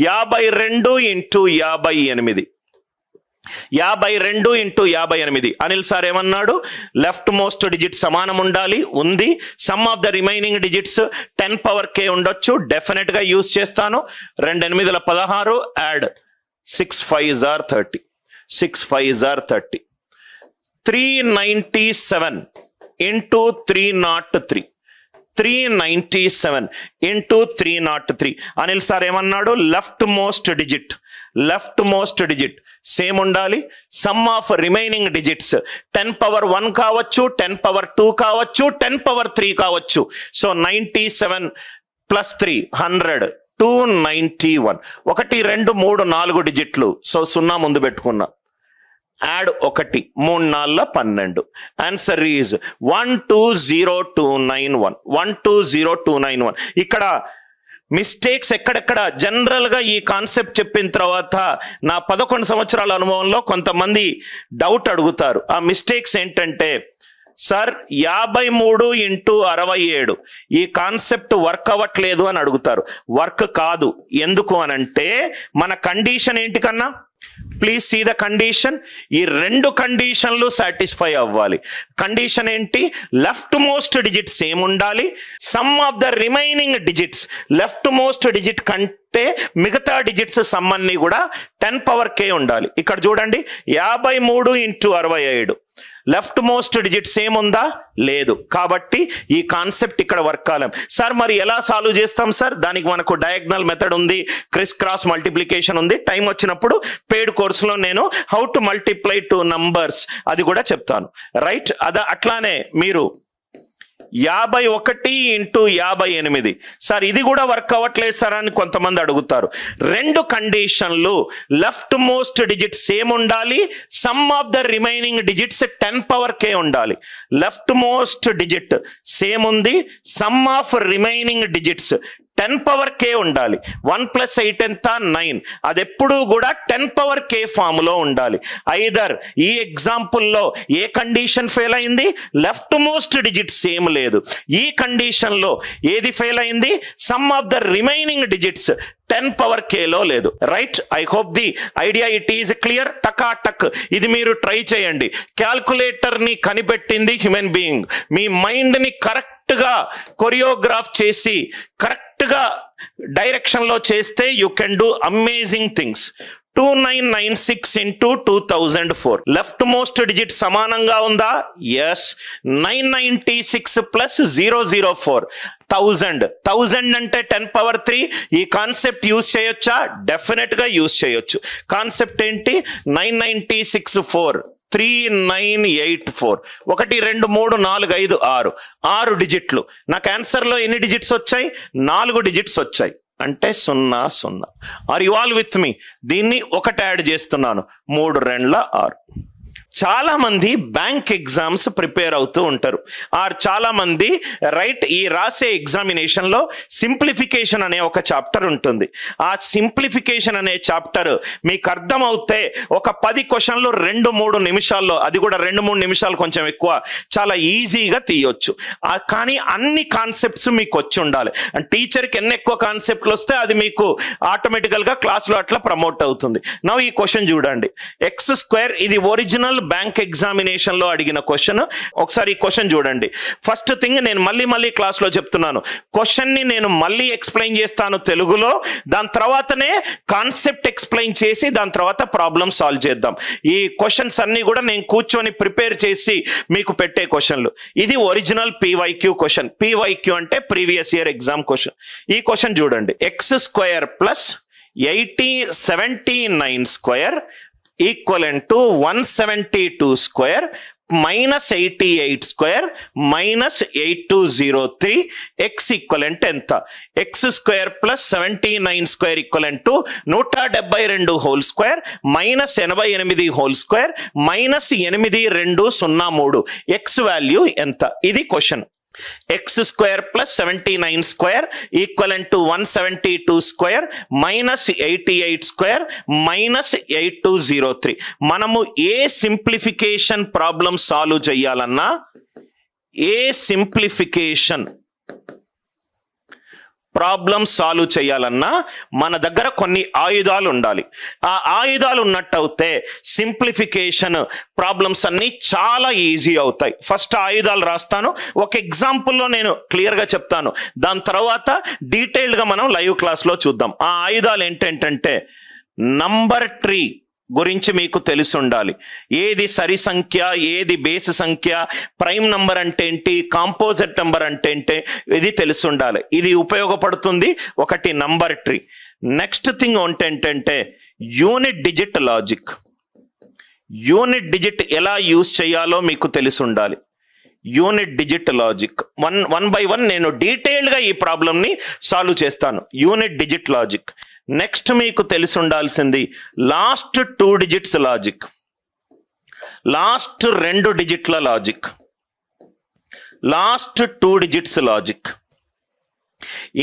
52 into 58. 52 into 58. Anil sir ఏమన్నాడు? Left most digit సమానం ఉండాలి, ఉంది. Some of the remaining digits 10 power k ఉండొచ్చు, డెఫినెట్ గా యూజ్ చేస్తాను. 2 8 16, add 6 5 are 30, 6 5 are 30. 397 into 303, 397 into 303. Anil sir ఏమన్నాడు? లెఫ్ట్ మోస్ట్ డిజిట్ సేమ్ ఉండాలి. Sum of remaining digits 10 power 1 కావచ్చు, 10 పవర్ 2 కావచ్చు, 10 పవర్ 3 కావచ్చు. So 97 plus 3 100, 291. 1 2 3 4 డిజిట్లు. సో 0 ముందు పెట్టుకున్నా. యాడ్ 1, 3 4 12. Answer is 120291, 120291. ఇక్కడ మిస్టేక్స్ ఎక్కడెక్కడ? జనరల్ గా ఈ కాన్సెప్ట్ చెప్పిన తర్వాత నా 11 సంవత్సరాల అనుభవంలో కొంతమంది డౌట్ అడుగుతారు. ఆ మిస్టేక్స్ ఏంటంటే, సార్ 53 ఇంటూ 67 ఈ కాన్సెప్ట్ వర్క్ అవ్వట్లేదు అని అడుగుతారు. వర్క్ కాదు. ఎందుకు అనంటే మన కండిషన్ ఏంటి కన్నా? Please see the condition. ఈ 2 కండిషన్లు సాటిస్ఫై అవ్వాలి. కండిషన్ ఏంటి? లెఫ్ట్ మోస్ట్ డిజిట్ సేమ్ ఉండాలి. Sum of the remaining digits left most digit కంటే మిగతా డిజిట్స్ సమ్ అన్ని కూడా 10 పవర్ k ఉండాలి. ఇక్కడ చూడండి, 53 into 67 left most digit same ఉందా? లేదు. కాబట్టి ఈ కాన్సెప్ట్ ఇక్కడ వర్క్ కాలేం. సార్ మరి ఎలా సాల్వ్ చేస్తాం సార్? దానికి మనకు డయాగ్నల్ మెథడ్ ఉంది, క్రిస్ క్రాస్ మల్టిప్లికేషన్ ఉంది. టైం వచ్చినప్పుడు పెయిడ్ కోర్సులో నేను హౌ టు మల్టిప్లై 2 నంబర్స్ అది కూడా చెప్తాను. రైట్? అట్లానే మీరు 51 ఇంటూ 58 సార్ ఇది కూడా వర్క్ అవ్వట్లేదు సార్ అని కొంతమంది అడుగుతారు. 2 కండిషన్లు లెఫ్ట్ మోస్ట్ డిజిట్ సేమ్ ఉండాలి. Sum of the remaining digits 10 power k ఉండాలి. లెఫ్ట్ మోస్ట్ డిజిట్ సేమ్ ఉంది. Some of remaining digits 10 power k ఉండాలి. 1 + 8 ఎంత? 9. అది ఎప్పుడూ కూడా 10 పవర్ k ఫామ్ లో ఉండాలి. ఐదర్ ఈ ఎగ్జాంపుల్లో ఏ కండిషన్ ఫెయిల్ అయింది? లెఫ్ట్ మోస్ట్ డిజిట్ సేమ్ లేదు. ఈ కండిషన్ లో ఏది ఫెయిల్ అయింది? Some of the remaining digits 10 power k లో లేదు. Right? I hope the idea it is clear. టక్ ఇది మీరు ట్రై చేయండి. క్యాల్కులేటర్ ని కనిపెట్టింది హ్యూమన్ బీయింగ్. మీ మైండ్ ని కరెక్ట్ గా కొరియోగ్రాఫ్ చేసి కరెక్ట్ గా డైరెక్షన్ లో చేస్తే you can do amazing things. 2996 into 2004 left most digit సమానంగా ఉందా? ఎస్. 996 ప్లస్ 004 1000 అంటే 10 పవర్ 3. ఈ కాన్సెప్ట్ యూజ్ చేయొచ్చా? డెఫినెట్ గా యూజ్ చేయొచ్చు. కాన్సెప్ట్ ఏంటి? 996 4 3984 1 2 3 4 5 6 డిజిట్లు. నాకు ఆన్సర్లో ఎన్ని డిజిట్స్ వచ్చాయి? 4 డిజిట్స్ వచ్చాయి. అంటే 0 0. Are you all with me? దీన్ని 1 యాడ్ చేస్తున్నాను. 3 2 6. చాలా మంది బ్యాంక్ ఎగ్జామ్స్ ప్రిపేర్ అవుతూ ఉంటారు. ఆర్ చాలా మంది రైట్ ఈ రాసే ఎగ్జామినేషన్ లో సింప్లిఫికేషన్ అనే ఒక చాప్టర్ ఉంటుంది. ఆ సింప్లిఫికేషన్ అనే చాప్టర్ మీకు అర్థమవుతే ఒక 10 క్వశ్చన్లు 2-3 నిమిషాల్లో, అది కూడా 2-3 నిమిషాలు కొంచెం ఎక్కువ, చాలా ఈజీగా తీయొచ్చు. కానీ అన్ని కాన్సెప్ట్స్ మీకు వచ్చి ఉండాలి. టీచర్కి ఎన్ని ఎక్కువ కాన్సెప్ట్లు వస్తే అది మీకు ఆటోమేటికల్ గా క్లాస్లో అట్లా ప్రమోట్ అవుతుంది. నా ఈ క్వశ్చన్ చూడండి, x². ఇది ఒరిజినల్ బ్యాంక్ ఎగ్జామినేషన్ లో అడిగిన క్వశ్చన్. ఒకసారి ఈ క్వశ్చన్ చూడండి. ఫస్ట్ థింగ్ నేను మళ్ళీ క్లాస్ లో చెప్తున్నాను, క్వశ్చన్ ని నేను మళ్ళీ ఎక్స్ప్లెయిన్ చేస్తాను తెలుగులో, దాని తర్వాతనే కాన్సెప్ట్ ఎక్స్ప్లెయిన్ చేసి దాని తర్వాత ప్రాబ్లం సాల్వ్ చేద్దాం. ఈ క్వశ్చన్స్ అన్ని కూడా నేను కూర్చొని ప్రిపేర్ చేసి మీకు పెట్టే క్వశ్చన్లు. ఇది ఒరిజినల్ PYQ క్వశ్చన్. PYQ అంటే ప్రీవియస్ ఇయర్ ఎగ్జామ్ క్వశ్చన్. ఈ క్వశ్చన్ చూడండి, x² plus 79² equivalent to 172² minus 88² minus 8203. X equivalent ఎంత? x² plus 79² equivalent to 172² minus 88² minus 8203. X value ఎంత? ఇది question. x² plus 79² equivalent to 172² minus 88² minus 8203. మనము ఏ simplification problem solve చేయాలన్నా, ఏ simplification problem solve చేయాలన్నా మన దగ్గర కొన్ని ఆయుధాలు ఉండాలి. ఆ ఆయుధాలు ఉన్నట్టయితే సింప్లిఫికేషన్ ప్రాబ్లమ్స్ అన్నీ చాలా ఈజీ అవుతాయి. ఫస్ట్ ఆయుధాలు రాస్తాను, ఒక ఎగ్జాంపుల్లో నేను క్లియర్గా చెప్తాను, దాని తర్వాత డీటెయిల్డ్గా మనం లైవ్ క్లాస్లో చూద్దాం. ఆ ఆయుధాలు ఏంటంటే నంబర్ ట్రీ గురించి మీకు తెలిసి ఉండాలి. ఏది సరి సంఖ్య, ఏది బేస్ సంఖ్య, ప్రైమ్ నంబర్ అంటే ఏంటి, కాంపోజిట్ నంబర్ అంటే ఏంటి, ఇది తెలిసి ఉండాలి. ఇది ఉపయోగపడుతుంది. ఒకటి నంబర్ ట్రీ. నెక్స్ట్ థింగ్ ఏంటంటే unit digit logic. Unit digit ఎలా యూజ్ చేయాలో మీకు తెలిసి ఉండాలి. Unit digit logic one by one నేను డీటెయిల్డ్గా ఈ ప్రాబ్లమ్ని సాల్వ్ చేస్తాను. Unit digit logic. నెక్స్ట్ మీకు తెలిసి ఉండాల్సింది లాస్ట్ 2 డిజిట్స్ లాజిక్, లాస్ట్ 2 డిజిట్ల లాజిక్, లాస్ట్ 2 డిజిట్స్ లాజిక్.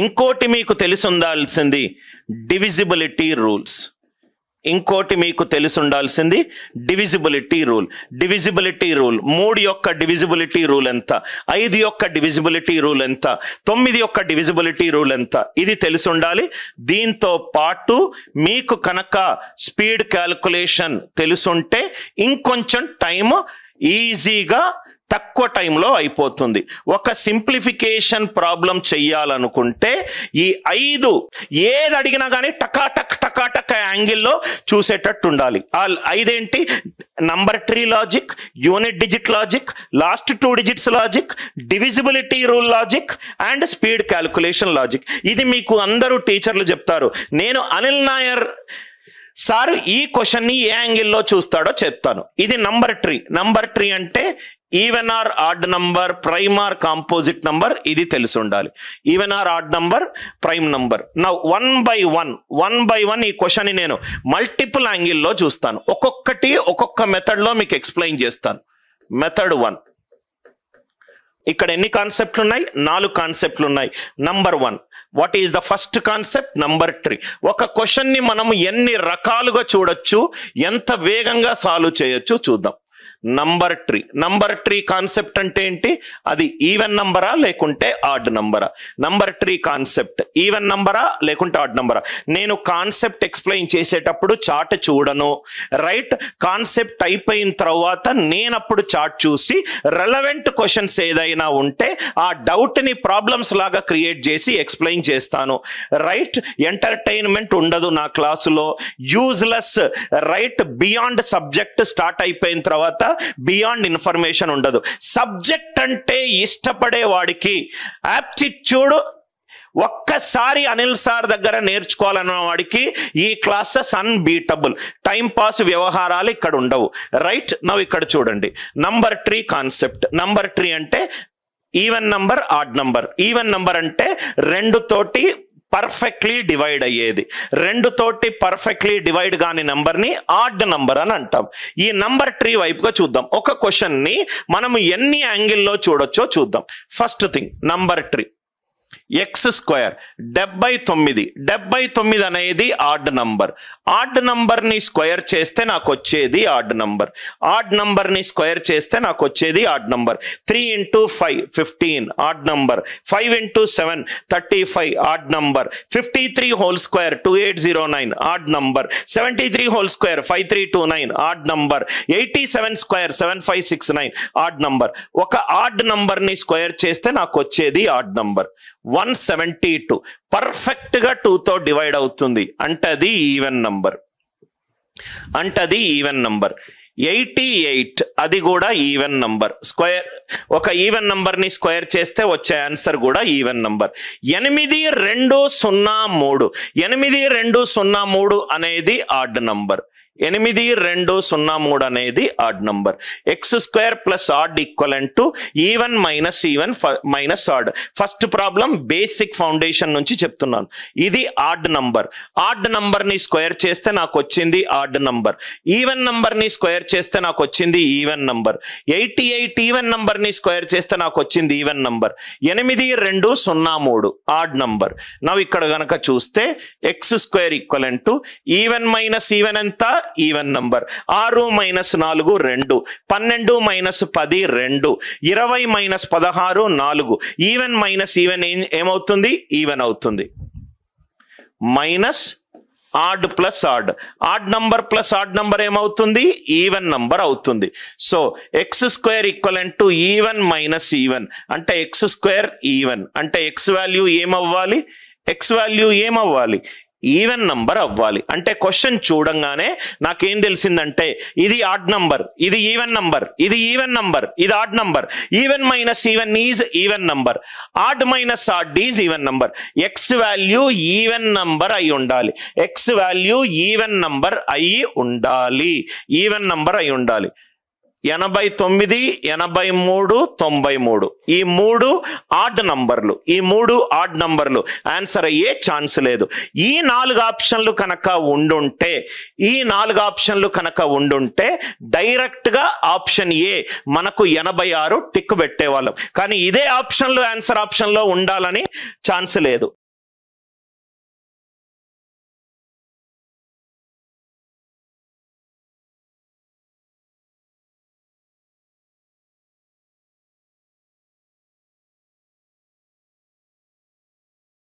ఇంకోటి మీకు తెలిసి ఉండాల్సింది డివిజిబిలిటీ రూల్స్. ఇంకోటి మీకు తెలిసి ఉండాల్సింది డివిజిబిలిటీ రూల్. డివిజిబిలిటీ రూల్ 3 యొక్క డివిజిబిలిటీ రూల్ ఎంత, 5 యొక్క డివిజిబిలిటీ రూల్ ఎంత, 9 యొక్క డివిజిబిలిటీ రూల్ ఎంత, ఇది తెలిసి ఉండాలి. దీంతో పాటు మీకు కనుక స్పీడ్ క్యాల్కులేషన్ తెలుసుంటే ఇంకొంచెం టైం ఈజీగా తక్కువ టైంలో అయిపోతుంది. ఒక సింప్లిఫికేషన్ ప్రాబ్లం చెయ్యాలనుకుంటే ఈ 5 ఏది అడిగినా కానీ టకాటక్ టకాటక్ యాంగిల్లో చూసేటట్టు ఉండాలి. ఆ 5 ఏంటి, number tree logic, unit digit logic, last 2 digits logic, divisibility rule logic and speed calculation logic. ఇది మీకు అందరూ టీచర్లు చెప్తారు. నేను అనిల్ నాయర్ సార్ ఈ క్వశ్చన్ని ఏ యాంగిల్లో చూస్తాడో చెప్తాను. ఇది నంబర్ ట్రీ. నంబర్ ట్రీ అంటే even or odd number, prime or composite number, ఇది తెలిసి ఉండాలి. Even or odd number, prime number. నా వన్ బై వన్ ఈ క్వశ్చన్ని నేను మల్టిపుల్ యాంగిల్లో చూస్తాను. ఒక్కొక్కటి ఒక్కొక్క మెథడ్లో మీకు ఎక్స్ప్లెయిన్ చేస్తాను. మెథడ్ 1 ఇక్కడ ఎన్ని కాన్సెప్ట్లు ఉన్నాయి, 4 కాన్సెప్ట్లు ఉన్నాయి. Number 1 what is the first concept, number tree. ఒక క్వశ్చన్ని మనము ఎన్ని రకాలుగా చూడొచ్చు, ఎంత వేగంగా సాల్వ్ చేయొచ్చు చూద్దాం. Number tree. Number tree concept అంటే ఏంటి, అది ఈవెన్ నంబరా లేకుంటే ఆడ్ నంబరా. నంబర్ ట్రీ కాన్సెప్ట్ ఈవెన్ నంబరా లేకుంటే ఆడ్ నంబరా. నేను కాన్సెప్ట్ ఎక్స్ప్లెయిన్ చేసేటప్పుడు చార్ట్ చూడను, రైట్. కాన్సెప్ట్ అయిపోయిన తర్వాత నేనప్పుడు చార్ట్ చూసి రెలవెంట్ క్వశ్చన్స్ ఏదైనా ఉంటే ఆ డౌట్ని ప్రాబ్లమ్స్ లాగా క్రియేట్ చేసి ఎక్స్ప్లెయిన్ చేస్తాను, రైట్. ఎంటర్టైన్మెంట్ ఉండదు నా క్లాసులో, useless, right. Beyond subject start అయిపోయిన తర్వాత బియాండ్ ఇన్ఫర్మేషన్ ఉండదు. సబ్జెక్ట్ అంటే ఇష్టపడే వాడికి యాప్టిట్యూడ్ ఒక్కసారి అనిల్ సార్ దగ్గర నేర్చుకోవాలన్న వాడికి ఈ క్లాసెస్ అన్బీటబుల్. టైం పాస్ వ్యవహారాలు ఇక్కడ ఉండవు, రైట్. నవ్వు ఇక్కడ చూడండి number tree concept. Number tree అంటే even number, odd number. Even number అంటే 2 తోటి పర్ఫెక్ట్లీ డివైడ్ అయ్యేది, 2 తోటి పర్ఫెక్ట్లీ డివైడ్ కాని నంబర్ని ఆడ్ నంబర్ అని అంటాం. ఈ నంబర్ ట్రీ వైపుగా చూద్దాం. ఒక క్వశ్చన్ని మనము ఎన్ని యాంగిల్లో చూడొచ్చో చూద్దాం. First thing number tree. x² 79 అనేది ఆడ్ నంబర్. ఆడ్ నంబర్ని స్క్వేర్ చేస్తే నాకు వచ్చేది ఆడ్ నంబర్. ఆడ్ నంబర్ని స్క్వేర్ చేస్తే నాకు వచ్చేది odd number. 3 × 5 15 odd number. 5 × 7 35 odd number. 53 whole square 2809 odd number. 73 whole square 5329 odd number. 87 square 7569 odd number. ఒక ఆడ్ నంబర్ని స్క్వేర్ చేస్తే నాకు వచ్చేది ఆడ్ నంబర్. 172 పర్ఫెక్ట్ గా 2తో డివైడ్ అవుతుంది అంటే అది ఈవెన్ నంబర్. 88 అది కూడా ఈవెన్ నంబర్. స్క్వేర్ ఒక ఈవెన్ నంబర్ ని స్క్వేర్ చేస్తే వచ్చే ఆన్సర్ కూడా ఈవెన్ నంబర్. 8203 అనేది ఆడ్ నంబర్. 8203 అనేది odd number. x² + odd equivalent even minus even minus odd. First problem basic foundation నుంచి చెప్తున్నాను. ఇది ఆడ్ నంబర్. ఆడ్ నంబర్ ని స్క్వేర్ చేస్తే నాకు వచ్చింది ఆడ్ నంబర్. ఈవెన్ నంబర్ ని స్క్వేర్ చేస్తే నాకు వచ్చింది ఈవెన్ నంబర్. 88 ఈవెన్ నంబర్ ని స్క్వేర్ చేస్తే నాకు వచ్చింది ఈవెన్ నంబర్. 8203 odd number. నవ్వు ఇక్కడ గనక చూస్తే x² equivalent even minus even ఎంత, even number. 6 minus 4 2, 12 minus 10 2, 20 minus 16 4. Even minus even ఏమవుతుంది? ఈవెన్ అవుతుంది. Minus odd plus odd, odd number plus odd number ఏమవుతుంది? ఈవెన్ నంబర్ అవుతుంది. So x square equivalent to even minus even అంటే x square even అంటే x value ఏమవ్వాలి? X value ఏమవ్వాలి? Even number అవ్వాలి. అంటే క్వశ్చన్ చూడంగానే నాకేం తెలిసిందంటే ఇది ఆడ్ నంబర్, ఇది ఈవెన్ నంబర్, ఇది ఈవెన్ నంబర్, ఇది odd number. Even minus even is even number, odd minus odd is even number. X value even number అయి ఉండాలి. ఎక్స్ వాల్యూ ఈవెన్ నంబర్ అయి ఉండాలి. ఈవెన్ నంబర్ అయి ఉండాలి. 89, 83, 93 ఈ 3 ఆడ్ నంబర్లు, ఈ 3 ఆడ్ నంబర్లు. ఆన్సర్ అయ్యే ఛాన్స్ లేదు. ఈ 4 ఆప్షన్లు కనుక ఉండుంటే, ఈ 4 ఆప్షన్లు కనుక ఉండుంటే డైరెక్ట్గా ఆప్షన్ ఏ మనకు 86 టిక్ పెట్టేవాళ్ళం. కానీ ఇదే ఆప్షన్లు ఆన్సర్ ఆప్షన్లో ఉండాలని ఛాన్స్ లేదు.